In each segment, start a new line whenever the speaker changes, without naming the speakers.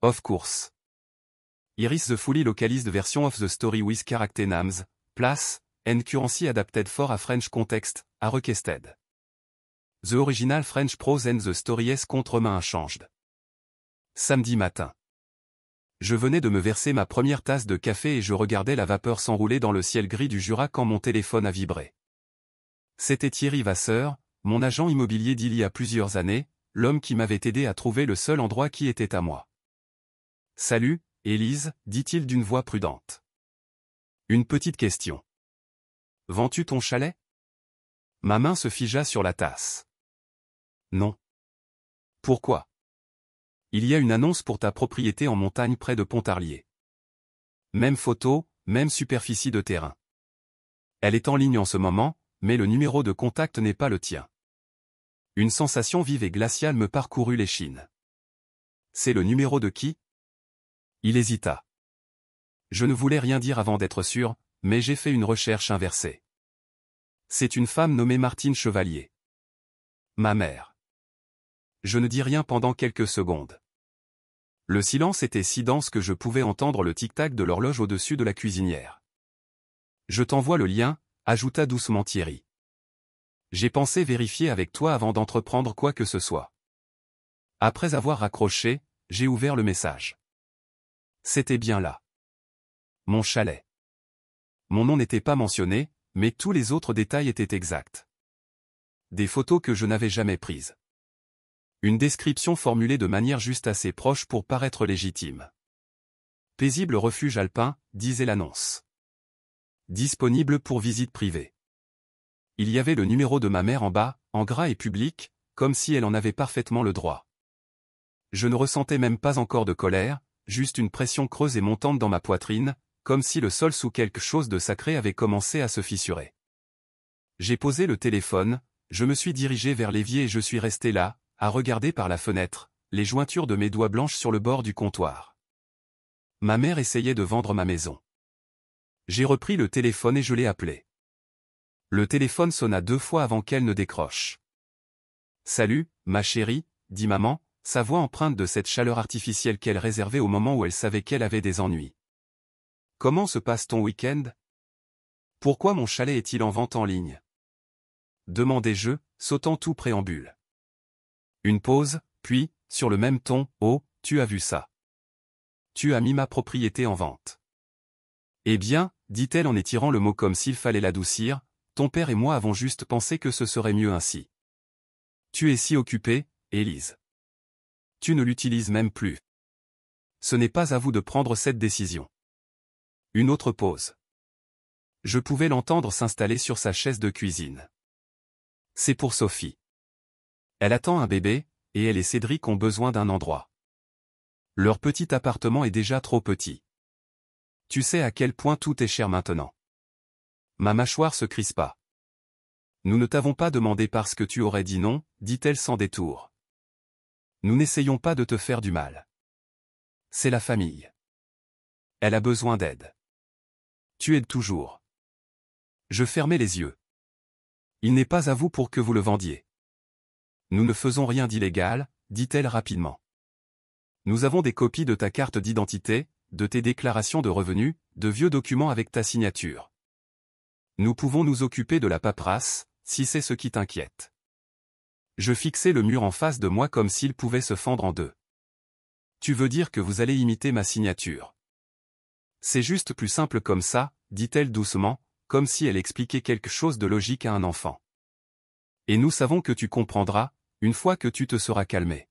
Of course. Here is the fully localized version of the story with character names, place, and currency adapted for a French context, are requested. The original French prose and the story is contrement unchanged. Samedi matin. Je venais de me verser ma première tasse de café et je regardais la vapeur s'enrouler dans le ciel gris du Jura quand mon téléphone a vibré. C'était Thierry Vasseur, mon agent immobilier d'il y a plusieurs années, l'homme qui m'avait aidé à trouver le seul endroit qui était à moi. « Salut, Élise, dit-il d'une voix prudente. Une petite question. Vends-tu ton chalet ? Ma main se figea sur la tasse. Non. Pourquoi ? Il y a une annonce pour ta propriété en montagne près de Pontarlier. Même photo, même superficie de terrain. Elle est en ligne en ce moment, mais le numéro de contact n'est pas le tien. Une sensation vive et glaciale me parcourut l'échine. C'est le numéro de qui ? Il hésita. Je ne voulais rien dire avant d'être sûr, mais j'ai fait une recherche inversée. C'est une femme nommée Martine Chevalier. Ma mère. Je ne dis rien pendant quelques secondes. Le silence était si dense que je pouvais entendre le tic-tac de l'horloge au-dessus de la cuisinière. Je t'envoie le lien, ajouta doucement Thierry. J'ai pensé vérifier avec toi avant d'entreprendre quoi que ce soit. Après avoir raccroché, j'ai ouvert le message. C'était bien là. Mon chalet. Mon nom n'était pas mentionné, mais tous les autres détails étaient exacts. Des photos que je n'avais jamais prises. Une description formulée de manière juste assez proche pour paraître légitime. Paisible refuge alpin, disait l'annonce. Disponible pour visite privée. Il y avait le numéro de ma mère en bas, en gras et public, comme si elle en avait parfaitement le droit. Je ne ressentais même pas encore de colère, juste une pression creuse et montante dans ma poitrine, comme si le sol sous quelque chose de sacré avait commencé à se fissurer. J'ai posé le téléphone, je me suis dirigé vers l'évier et je suis resté là, à regarder par la fenêtre, les jointures de mes doigts blanches sur le bord du comptoir. Ma mère essayait de vendre ma maison. J'ai repris le téléphone et je l'ai appelé. Le téléphone sonna 2 fois avant qu'elle ne décroche. « Salut, ma chérie », dit maman, sa voix empreinte de cette chaleur artificielle qu'elle réservait au moment où elle savait qu'elle avait des ennuis. « Comment se passe ton week-end ? Pourquoi mon chalet est-il en vente en ligne ? Demandai-je, sautant tout préambule. Une pause, puis, sur le même ton, « Oh, tu as vu ça. Tu as mis ma propriété en vente. » Eh bien, dit-elle en étirant le mot comme s'il fallait l'adoucir, ton père et moi avons juste pensé que ce serait mieux ainsi. Tu es si occupée, Élise. Tu ne l'utilises même plus. Ce n'est pas à vous de prendre cette décision. Une autre pause. Je pouvais l'entendre s'installer sur sa chaise de cuisine. C'est pour Sophie. Elle attend un bébé, et elle et Cédric ont besoin d'un endroit. Leur petit appartement est déjà trop petit. Tu sais à quel point tout est cher maintenant. Ma mâchoire se crispa. Nous ne t'avons pas demandé parce que tu aurais dit non, dit-elle sans détour. Nous n'essayons pas de te faire du mal. C'est la famille. Elle a besoin d'aide. Tu aides toujours. Je fermai les yeux. Il n'est pas à vous pour que vous le vendiez. Nous ne faisons rien d'illégal, dit-elle rapidement. Nous avons des copies de ta carte d'identité, de tes déclarations de revenus, de vieux documents avec ta signature. Nous pouvons nous occuper de la paperasse, si c'est ce qui t'inquiète. Je fixai le mur en face de moi comme s'il pouvait se fendre en deux. Tu veux dire que vous allez imiter ma signature? C'est juste plus simple comme ça, dit-elle doucement, comme si elle expliquait quelque chose de logique à un enfant. Et nous savons que tu comprendras, une fois que tu te seras calmé.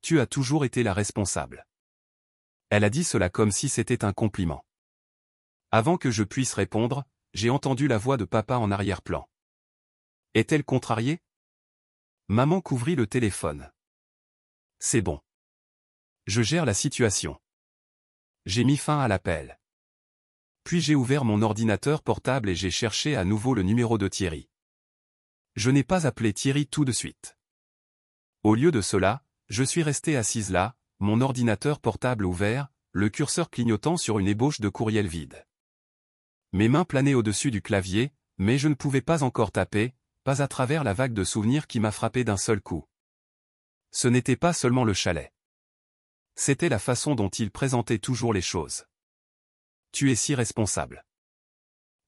Tu as toujours été la responsable. Elle a dit cela comme si c'était un compliment. Avant que je puisse répondre, j'ai entendu la voix de papa en arrière-plan. Est-elle contrariée? Maman couvrit le téléphone. C'est bon. Je gère la situation. J'ai mis fin à l'appel. Puis j'ai ouvert mon ordinateur portable et j'ai cherché à nouveau le numéro de Thierry. Je n'ai pas appelé Thierry tout de suite. Au lieu de cela, je suis resté assise là, mon ordinateur portable ouvert, le curseur clignotant sur une ébauche de courriel vide. Mes mains planaient au-dessus du clavier, mais je ne pouvais pas encore taper, pas à travers la vague de souvenirs qui m'a frappé d'un seul coup. Ce n'était pas seulement le chalet. C'était la façon dont il présentait toujours les choses. Tu es si responsable.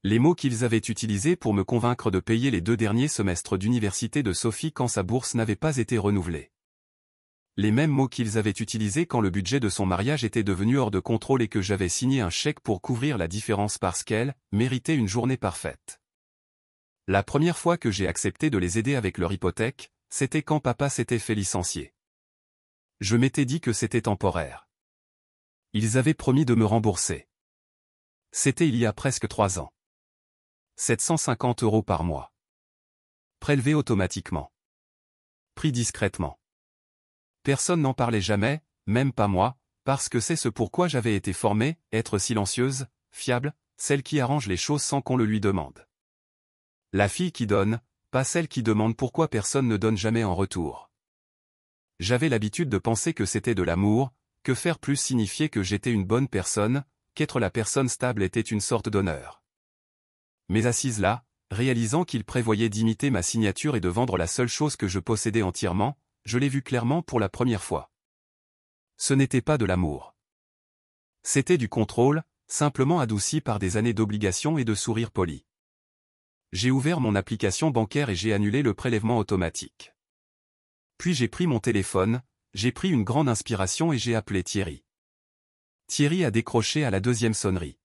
Les mots qu'ils avaient utilisés pour me convaincre de payer les 2 derniers semestres d'université de Sophie quand sa bourse n'avait pas été renouvelée. Les mêmes mots qu'ils avaient utilisés quand le budget de son mariage était devenu hors de contrôle et que j'avais signé un chèque pour couvrir la différence parce qu'elle méritait une journée parfaite. La première fois que j'ai accepté de les aider avec leur hypothèque, c'était quand papa s'était fait licencier. Je m'étais dit que c'était temporaire. Ils avaient promis de me rembourser. C'était il y a presque 3 ans. 750 € par mois. Prélevés automatiquement. Pris discrètement. Personne n'en parlait jamais, même pas moi, parce que c'est ce pourquoi j'avais été formée, être silencieuse, fiable, celle qui arrange les choses sans qu'on le lui demande. La fille qui donne, pas celle qui demande pourquoi personne ne donne jamais en retour. J'avais l'habitude de penser que c'était de l'amour, que faire plus signifiait que j'étais une bonne personne, qu'être la personne stable était une sorte d'honneur. Mais assise là, réalisant qu'il prévoyait d'imiter ma signature et de vendre la seule chose que je possédais entièrement, je l'ai vu clairement pour la première fois. Ce n'était pas de l'amour. C'était du contrôle, simplement adouci par des années d'obligations et de sourires polis. J'ai ouvert mon application bancaire et j'ai annulé le prélèvement automatique. Puis j'ai pris mon téléphone, j'ai pris une grande inspiration et j'ai appelé Thierry. Thierry a décroché à la 2e sonnerie.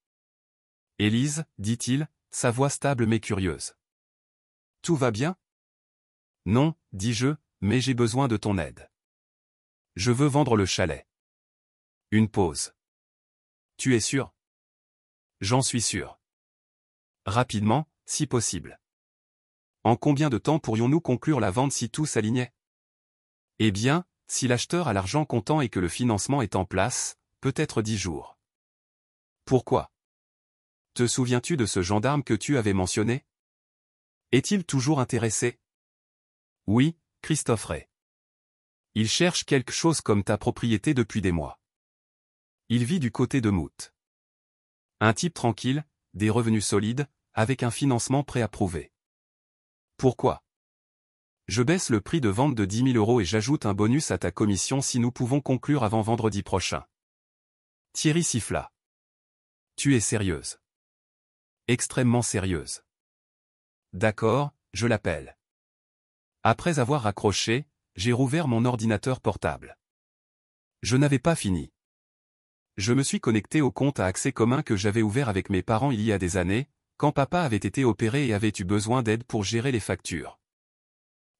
« Élise, dit-il, sa voix stable mais curieuse. Tout va bien ? Non, dis-je, mais j'ai besoin de ton aide. Je veux vendre le chalet. Une pause. Tu es sûr ? J'en suis sûr. Rapidement, si possible. En combien de temps pourrions-nous conclure la vente si tout s'alignait ? Eh bien, si l'acheteur a l'argent comptant et que le financement est en place, peut-être 10 jours. Pourquoi ? Te souviens-tu de ce gendarme que tu avais mentionné ? Est-il toujours intéressé ? Oui, Christophe Ray. Il cherche quelque chose comme ta propriété depuis des mois. Il vit du côté de Mout. Un type tranquille, des revenus solides, avec un financement préapprouvé. Pourquoi ? Je baisse le prix de vente de 10 000 € et j'ajoute un bonus à ta commission si nous pouvons conclure avant vendredi prochain. Thierry siffla. Tu es sérieuse. Extrêmement sérieuse. D'accord, je l'appelle. Après avoir raccroché, j'ai rouvert mon ordinateur portable. Je n'avais pas fini. Je me suis connecté au compte à accès commun que j'avais ouvert avec mes parents il y a des années, quand papa avait été opéré et avait eu besoin d'aide pour gérer les factures.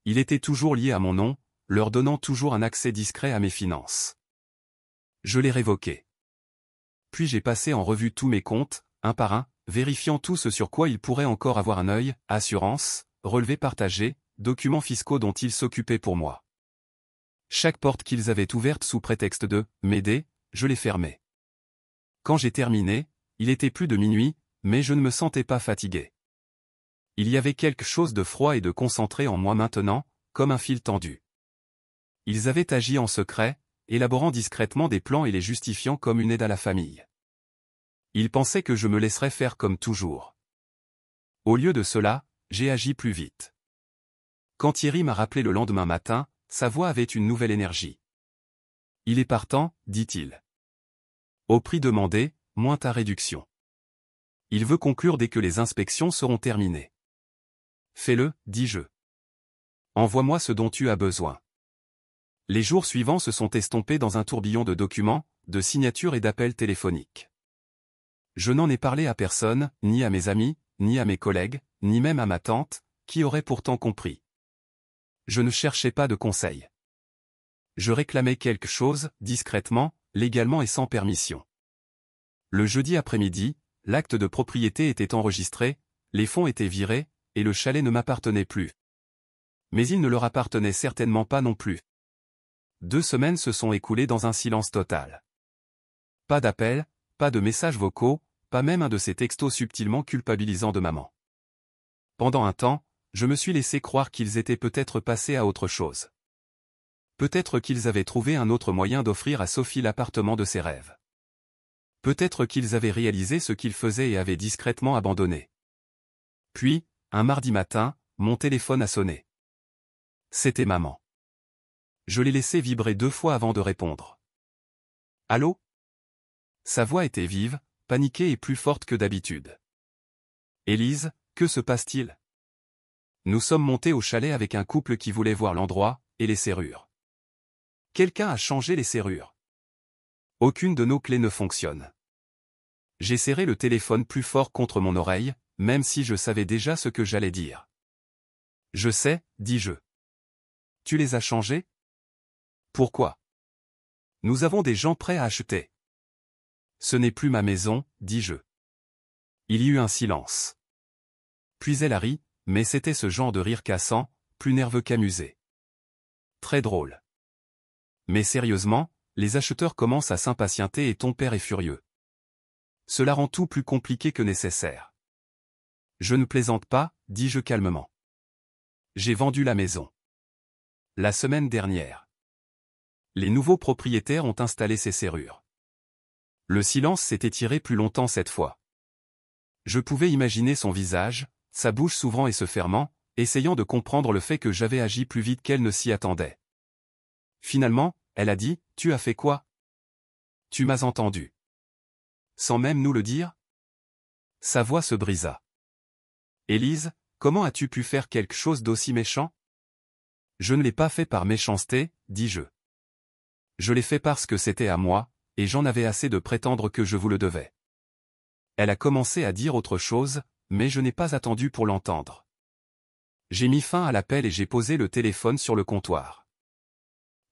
Il était toujours lié à mon nom, leur donnant toujours un accès discret à mes finances. Je l'ai révoqué. Puis j'ai passé en revue tous mes comptes, un par un, vérifiant tout ce sur quoi il pourrait encore avoir un œil, assurance, relevés partagés, documents fiscaux dont ils s'occupaient pour moi. Chaque porte qu'ils avaient ouverte sous prétexte de m'aider, je les fermais. Quand j'ai terminé, il était plus de minuit, mais je ne me sentais pas fatigué. Il y avait quelque chose de froid et de concentré en moi maintenant, comme un fil tendu. Ils avaient agi en secret, élaborant discrètement des plans et les justifiant comme une aide à la famille. Ils pensaient que je me laisserais faire comme toujours. Au lieu de cela, j'ai agi plus vite. Quand Thierry m'a rappelé le lendemain matin, sa voix avait une nouvelle énergie. Il est partant, dit-il. Au prix demandé, moins ta réduction. Il veut conclure dès que les inspections seront terminées. Fais-le, dis-je. Envoie-moi ce dont tu as besoin. Les jours suivants se sont estompés dans un tourbillon de documents, de signatures et d'appels téléphoniques. Je n'en ai parlé à personne, ni à mes amis, ni à mes collègues, ni même à ma tante, qui aurait pourtant compris. Je ne cherchais pas de conseils. Je réclamais quelque chose, discrètement, légalement et sans permission. Le jeudi après-midi, l'acte de propriété était enregistré, les fonds étaient virés, et le chalet ne m'appartenait plus. Mais il ne leur appartenait certainement pas non plus. 2 semaines se sont écoulées dans un silence total. Pas d'appel, pas de messages vocaux, pas même un de ces textos subtilement culpabilisants de maman. Pendant un temps, je me suis laissé croire qu'ils étaient peut-être passés à autre chose. Peut-être qu'ils avaient trouvé un autre moyen d'offrir à Sophie l'appartement de ses rêves. Peut-être qu'ils avaient réalisé ce qu'ils faisaient et avaient discrètement abandonné. Puis, un mardi matin, mon téléphone a sonné. C'était maman. Je l'ai laissé vibrer 2 fois avant de répondre. Allô? Sa voix était vive, paniquée et plus forte que d'habitude. Élise, que se passe-t-il? Nous sommes montés au chalet avec un couple qui voulait voir l'endroit, et les serrures. Quelqu'un a changé les serrures. Aucune de nos clés ne fonctionne. J'ai serré le téléphone plus fort contre mon oreille, même si je savais déjà ce que j'allais dire. Je sais, dis-je. Tu les as changés? Pourquoi? Nous avons des gens prêts à acheter. Ce n'est plus ma maison, dis-je. Il y eut un silence. Puis elle a ri, mais c'était ce genre de rire cassant, plus nerveux qu'amusé. Très drôle. Mais sérieusement, les acheteurs commencent à s'impatienter et ton père est furieux. Cela rend tout plus compliqué que nécessaire. Je ne plaisante pas, dis-je calmement. J'ai vendu la maison. La semaine dernière. Les nouveaux propriétaires ont installé ces serrures. Le silence s'est étiré plus longtemps cette fois. Je pouvais imaginer son visage, sa bouche s'ouvrant et se fermant, essayant de comprendre le fait que j'avais agi plus vite qu'elle ne s'y attendait. Finalement, elle a dit, « Tu as fait quoi? Tu m'as entendu. » Sans même nous le dire? Sa voix se brisa. Élise, comment as-tu pu faire quelque chose d'aussi méchant? Je ne l'ai pas fait par méchanceté, dis-je. Je l'ai fait parce que c'était à moi, et j'en avais assez de prétendre que je vous le devais. Elle a commencé à dire autre chose, mais je n'ai pas attendu pour l'entendre. J'ai mis fin à l'appel et j'ai posé le téléphone sur le comptoir.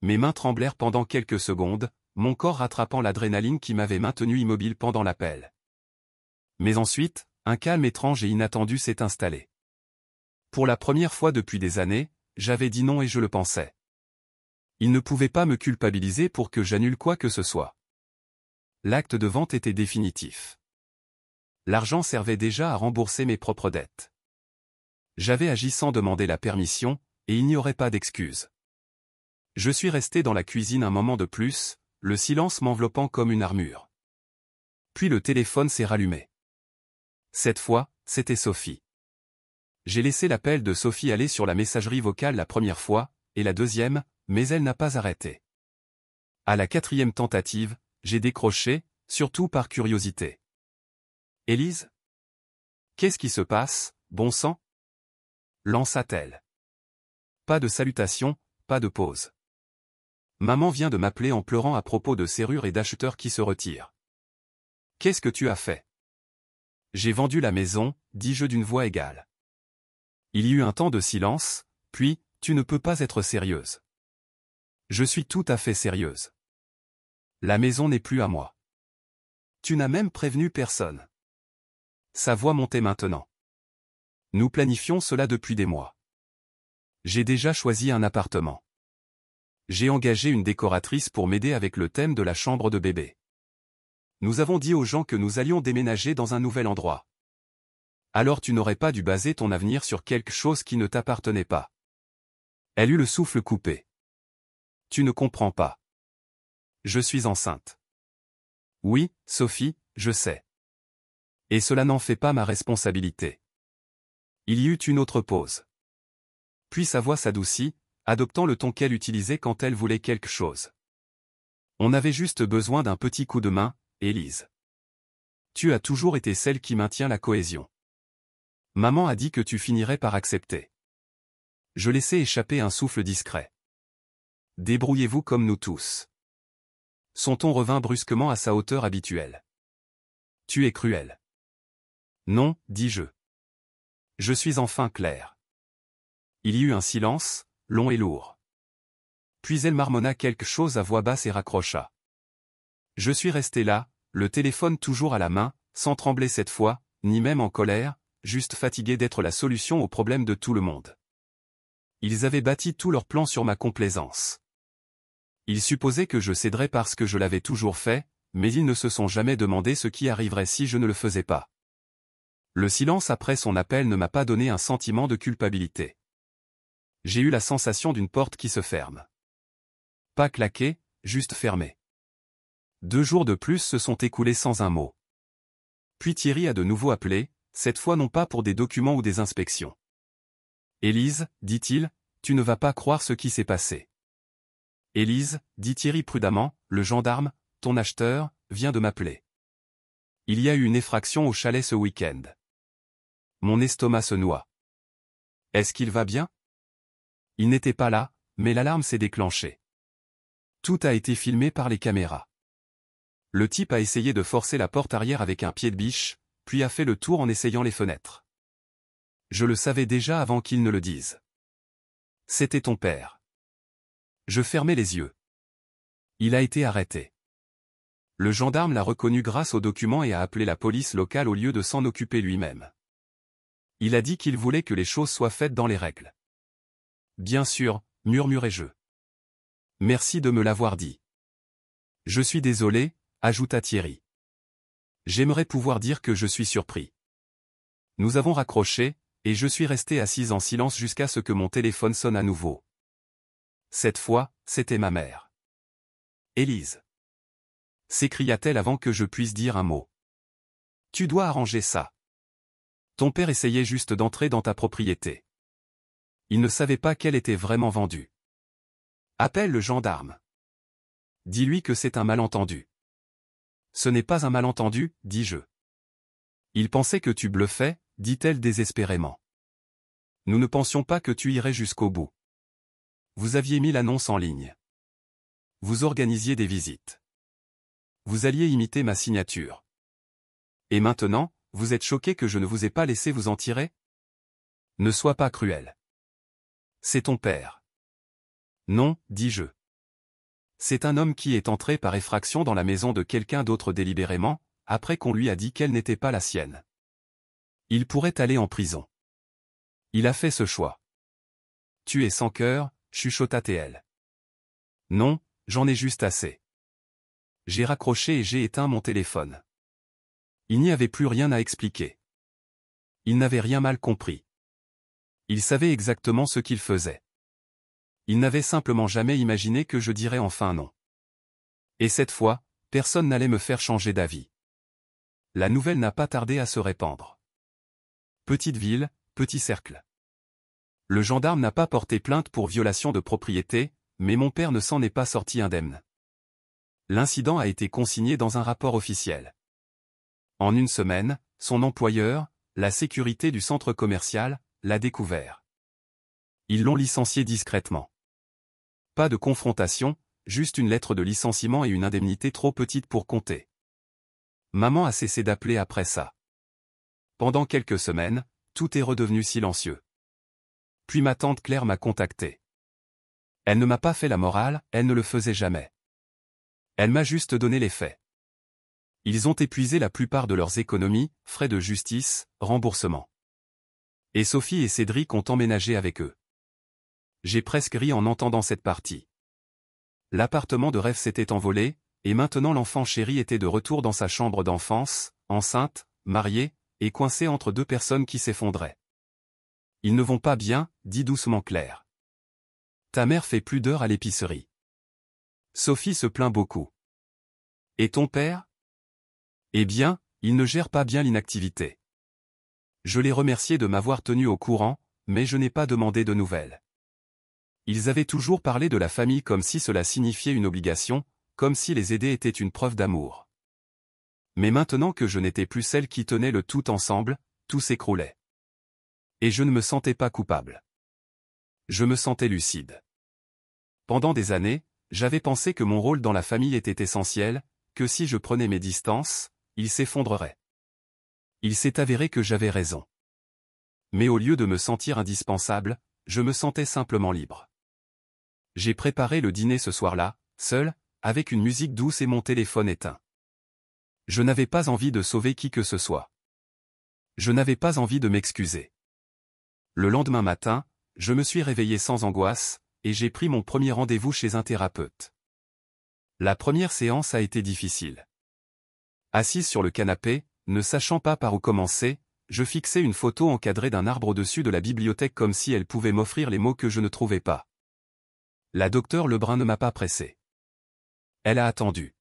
Mes mains tremblèrent pendant quelques secondes, mon corps rattrapant l'adrénaline qui m'avait maintenu immobile pendant l'appel. Mais ensuite, un calme étrange et inattendu s'est installé. Pour la première fois depuis des années, j'avais dit non et je le pensais. Il ne pouvait pas me culpabiliser pour que j'annule quoi que ce soit. L'acte de vente était définitif. L'argent servait déjà à rembourser mes propres dettes. J'avais agi sans demander la permission, et il n'y aurait pas d'excuse. Je suis resté dans la cuisine un moment de plus, le silence m'enveloppant comme une armure. Puis le téléphone s'est rallumé. Cette fois, c'était Sophie. J'ai laissé l'appel de Sophie aller sur la messagerie vocale la première fois, et la deuxième, mais elle n'a pas arrêté. À la quatrième tentative, j'ai décroché, surtout par curiosité. Élise? Qu'est-ce qui se passe, bon sang? Lança-t-elle. Pas de salutation, pas de pause. Maman vient de m'appeler en pleurant à propos de serrures et d'acheteurs qui se retirent. Qu'est-ce que tu as fait? J'ai vendu la maison, dis-je d'une voix égale. Il y eut un temps de silence, puis, tu ne peux pas être sérieuse. Je suis tout à fait sérieuse. La maison n'est plus à moi. Tu n'as même prévenu personne. Sa voix montait maintenant. Nous planifions cela depuis des mois. J'ai déjà choisi un appartement. J'ai engagé une décoratrice pour m'aider avec le thème de la chambre de bébé. Nous avons dit aux gens que nous allions déménager dans un nouvel endroit. Alors tu n'aurais pas dû baser ton avenir sur quelque chose qui ne t'appartenait pas. Elle eut le souffle coupé. Tu ne comprends pas. Je suis enceinte. Oui, Sophie, je sais. Et cela n'en fait pas ma responsabilité. Il y eut une autre pause. Puis sa voix s'adoucit, adoptant le ton qu'elle utilisait quand elle voulait quelque chose. On avait juste besoin d'un petit coup de main, Élise. Tu as toujours été celle qui maintient la cohésion. Maman a dit que tu finirais par accepter. Je laissai échapper un souffle discret. Débrouillez-vous comme nous tous. Son ton revint brusquement à sa hauteur habituelle. Tu es cruel. Non, dis-je. Je suis enfin clair. Il y eut un silence, long et lourd. Puis elle marmonna quelque chose à voix basse et raccrocha. Je suis resté là, le téléphone toujours à la main, sans trembler cette fois, ni même en colère, juste fatigué d'être la solution aux problèmes de tout le monde. Ils avaient bâti tout leur plan sur ma complaisance. Ils supposaient que je céderais parce que je l'avais toujours fait, mais ils ne se sont jamais demandé ce qui arriverait si je ne le faisais pas. Le silence après son appel ne m'a pas donné un sentiment de culpabilité. J'ai eu la sensation d'une porte qui se ferme. Pas claquée, juste fermée. 2 jours de plus se sont écoulés sans un mot. Puis Thierry a de nouveau appelé, cette fois non pas pour des documents ou des inspections. Élise, dit-il, tu ne vas pas croire ce qui s'est passé. Élise, dit Thierry prudemment, le gendarme, ton acheteur, vient de m'appeler. Il y a eu une effraction au chalet ce week-end. Mon estomac se noie. Est-ce qu'il va bien? Il n'était pas là, mais l'alarme s'est déclenchée. Tout a été filmé par les caméras. Le type a essayé de forcer la porte arrière avec un pied de biche, puis a fait le tour en essayant les fenêtres. Je le savais déjà avant qu'il ne le dise. C'était ton père. Je fermais les yeux. Il a été arrêté. Le gendarme l'a reconnu grâce aux documents et a appelé la police locale au lieu de s'en occuper lui-même. Il a dit qu'il voulait que les choses soient faites dans les règles. Bien sûr, murmurai-je. Merci de me l'avoir dit. Je suis désolé, ajouta Thierry. J'aimerais pouvoir dire que je suis surpris. Nous avons raccroché, et je suis resté assise en silence jusqu'à ce que mon téléphone sonne à nouveau. Cette fois, c'était ma mère. Élise. S'écria-t-elle avant que je puisse dire un mot. Tu dois arranger ça. Ton père essayait juste d'entrer dans ta propriété. Il ne savait pas qu'elle était vraiment vendue. Appelle le gendarme. Dis-lui que c'est un malentendu. Ce n'est pas un malentendu, dis-je. Il pensait que tu bluffais, dit-elle désespérément. Nous ne pensions pas que tu irais jusqu'au bout. Vous aviez mis l'annonce en ligne. Vous organisiez des visites. Vous alliez imiter ma signature. Et maintenant, vous êtes choqué que je ne vous ai pas laissé vous en tirer? Ne sois pas cruel. C'est ton père. Non, dis-je. C'est un homme qui est entré par effraction dans la maison de quelqu'un d'autre délibérément, après qu'on lui a dit qu'elle n'était pas la sienne. Il pourrait aller en prison. Il a fait ce choix. Tu es sans cœur, chuchota-t-elle. Non, j'en ai juste assez. J'ai raccroché et j'ai éteint mon téléphone. Il n'y avait plus rien à expliquer. Il n'avait rien mal compris. Il savait exactement ce qu'il faisait. Il n'avait simplement jamais imaginé que je dirais enfin non. Et cette fois, personne n'allait me faire changer d'avis. La nouvelle n'a pas tardé à se répandre. Petite ville, petit cercle. Le gendarme n'a pas porté plainte pour violation de propriété, mais mon père ne s'en est pas sorti indemne. L'incident a été consigné dans un rapport officiel. En une semaine, son employeur, la sécurité du centre commercial, l'a découvert. Ils l'ont licencié discrètement. Pas de confrontation, juste une lettre de licenciement et une indemnité trop petite pour compter. Maman a cessé d'appeler après ça. Pendant quelques semaines, tout est redevenu silencieux. Puis ma tante Claire m'a contacté. Elle ne m'a pas fait la morale, elle ne le faisait jamais. Elle m'a juste donné les faits. Ils ont épuisé la plupart de leurs économies, frais de justice, remboursement. Et Sophie et Cédric ont emménagé avec eux. J'ai presque ri en entendant cette partie. L'appartement de rêve s'était envolé, et maintenant l'enfant chéri était de retour dans sa chambre d'enfance, enceinte, mariée, et coincée entre deux personnes qui s'effondraient. Ils ne vont pas bien, dit doucement Claire. Ta mère fait plus d'heures à l'épicerie. Sophie se plaint beaucoup. Et ton père? Eh bien, il ne gère pas bien l'inactivité. Je l'ai remercié de m'avoir tenu au courant, mais je n'ai pas demandé de nouvelles. Ils avaient toujours parlé de la famille comme si cela signifiait une obligation, comme si les aider était une preuve d'amour. Mais maintenant que je n'étais plus celle qui tenait le tout ensemble, tout s'écroulait. Et je ne me sentais pas coupable. Je me sentais lucide. Pendant des années, j'avais pensé que mon rôle dans la famille était essentiel, que si je prenais mes distances, il s'effondrerait. Il s'est avéré que j'avais raison. Mais au lieu de me sentir indispensable, je me sentais simplement libre. J'ai préparé le dîner ce soir-là, seul, avec une musique douce et mon téléphone éteint. Je n'avais pas envie de sauver qui que ce soit. Je n'avais pas envie de m'excuser. Le lendemain matin, je me suis réveillé sans angoisse, et j'ai pris mon premier rendez-vous chez un thérapeute. La première séance a été difficile. Assise sur le canapé, ne sachant pas par où commencer, je fixais une photo encadrée d'un arbre au-dessus de la bibliothèque comme si elle pouvait m'offrir les mots que je ne trouvais pas. La docteure Lebrun ne m'a pas pressé. Elle a attendu.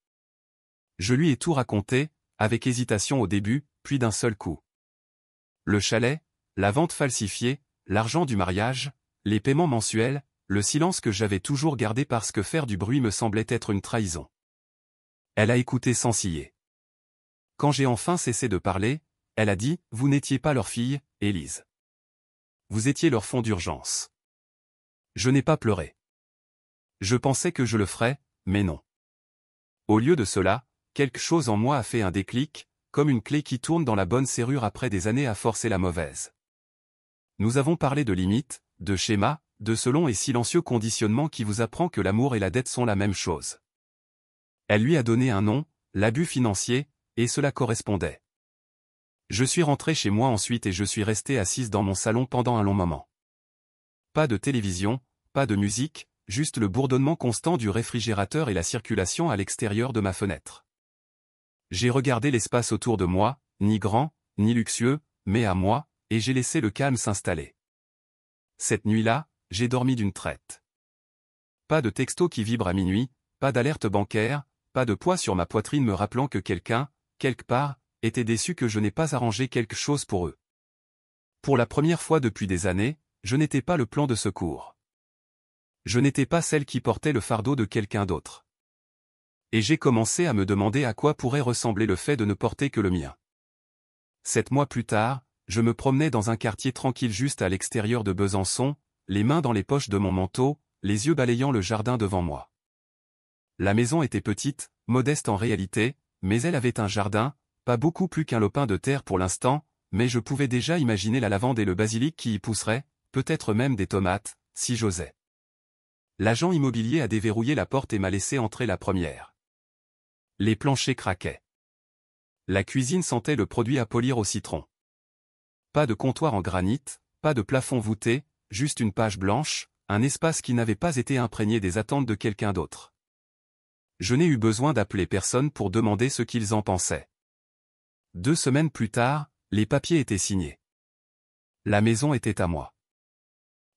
Je lui ai tout raconté, avec hésitation au début, puis d'un seul coup. Le chalet, la vente falsifiée, l'argent du mariage, les paiements mensuels, le silence que j'avais toujours gardé parce que faire du bruit me semblait être une trahison. Elle a écouté sans ciller. Quand j'ai enfin cessé de parler, elle a dit, vous n'étiez pas leur fille, Élise. Vous étiez leur fond d'urgence. Je n'ai pas pleuré. Je pensais que je le ferais, mais non. Au lieu de cela, quelque chose en moi a fait un déclic, comme une clé qui tourne dans la bonne serrure après des années à forcer la mauvaise. Nous avons parlé de limites, de schémas, de ce long et silencieux conditionnement qui vous apprend que l'amour et la dette sont la même chose. Elle lui a donné un nom, l'abus financier, et cela correspondait. Je suis rentré chez moi ensuite et je suis resté assise dans mon salon pendant un long moment. Pas de télévision, pas de musique, juste le bourdonnement constant du réfrigérateur et la circulation à l'extérieur de ma fenêtre. J'ai regardé l'espace autour de moi, ni grand, ni luxueux, mais à moi, et j'ai laissé le calme s'installer. Cette nuit-là, j'ai dormi d'une traite. Pas de texto qui vibre à minuit, pas d'alerte bancaire, pas de poids sur ma poitrine me rappelant que quelqu'un, quelque part, était déçu que je n'ai pas arrangé quelque chose pour eux. Pour la première fois depuis des années, je n'étais pas le plan de secours. Je n'étais pas celle qui portait le fardeau de quelqu'un d'autre. Et j'ai commencé à me demander à quoi pourrait ressembler le fait de ne porter que le mien. 7 mois plus tard, je me promenais dans un quartier tranquille juste à l'extérieur de Besançon, les mains dans les poches de mon manteau, les yeux balayant le jardin devant moi. La maison était petite, modeste en réalité, mais elle avait un jardin, pas beaucoup plus qu'un lopin de terre pour l'instant, mais je pouvais déjà imaginer la lavande et le basilic qui y pousseraient, peut-être même des tomates, si j'osais. L'agent immobilier a déverrouillé la porte et m'a laissé entrer la première. Les planchers craquaient. La cuisine sentait le produit à polir au citron. Pas de comptoir en granit, pas de plafond voûté, juste une page blanche, un espace qui n'avait pas été imprégné des attentes de quelqu'un d'autre. Je n'ai eu besoin d'appeler personne pour demander ce qu'ils en pensaient. 2 semaines plus tard, les papiers étaient signés. La maison était à moi.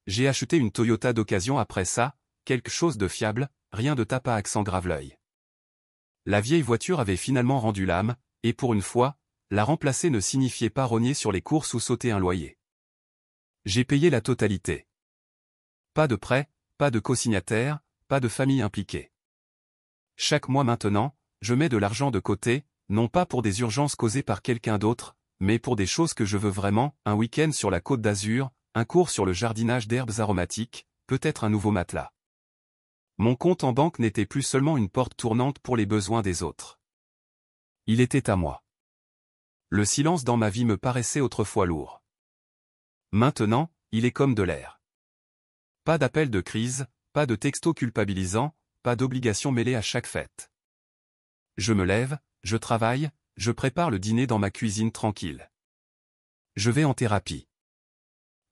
J'ai acheté une Toyota d'occasion après ça, quelque chose de fiable, rien de tape à accent grave-l'œil. La vieille voiture avait finalement rendu l'âme, et pour une fois, la remplacer ne signifiait pas rogner sur les courses ou sauter un loyer. J'ai payé la totalité. Pas de prêt, pas de cosignataire, pas de famille impliquée. Chaque mois maintenant, je mets de l'argent de côté, non pas pour des urgences causées par quelqu'un d'autre, mais pour des choses que je veux vraiment, un week-end sur la Côte d'Azur, un cours sur le jardinage d'herbes aromatiques, peut-être un nouveau matelas. Mon compte en banque n'était plus seulement une porte tournante pour les besoins des autres. Il était à moi. Le silence dans ma vie me paraissait autrefois lourd. Maintenant, il est comme de l'air. Pas d'appel de crise, pas de texto culpabilisant, pas d'obligation mêlée à chaque fête. Je me lève, je travaille, je prépare le dîner dans ma cuisine tranquille. Je vais en thérapie.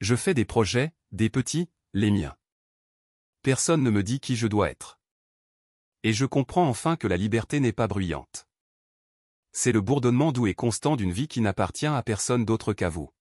Je fais des projets, des petits, les miens. Personne ne me dit qui je dois être. Et je comprends enfin que la liberté n'est pas bruyante. C'est le bourdonnement doux et constant d'une vie qui n'appartient à personne d'autre qu'à vous.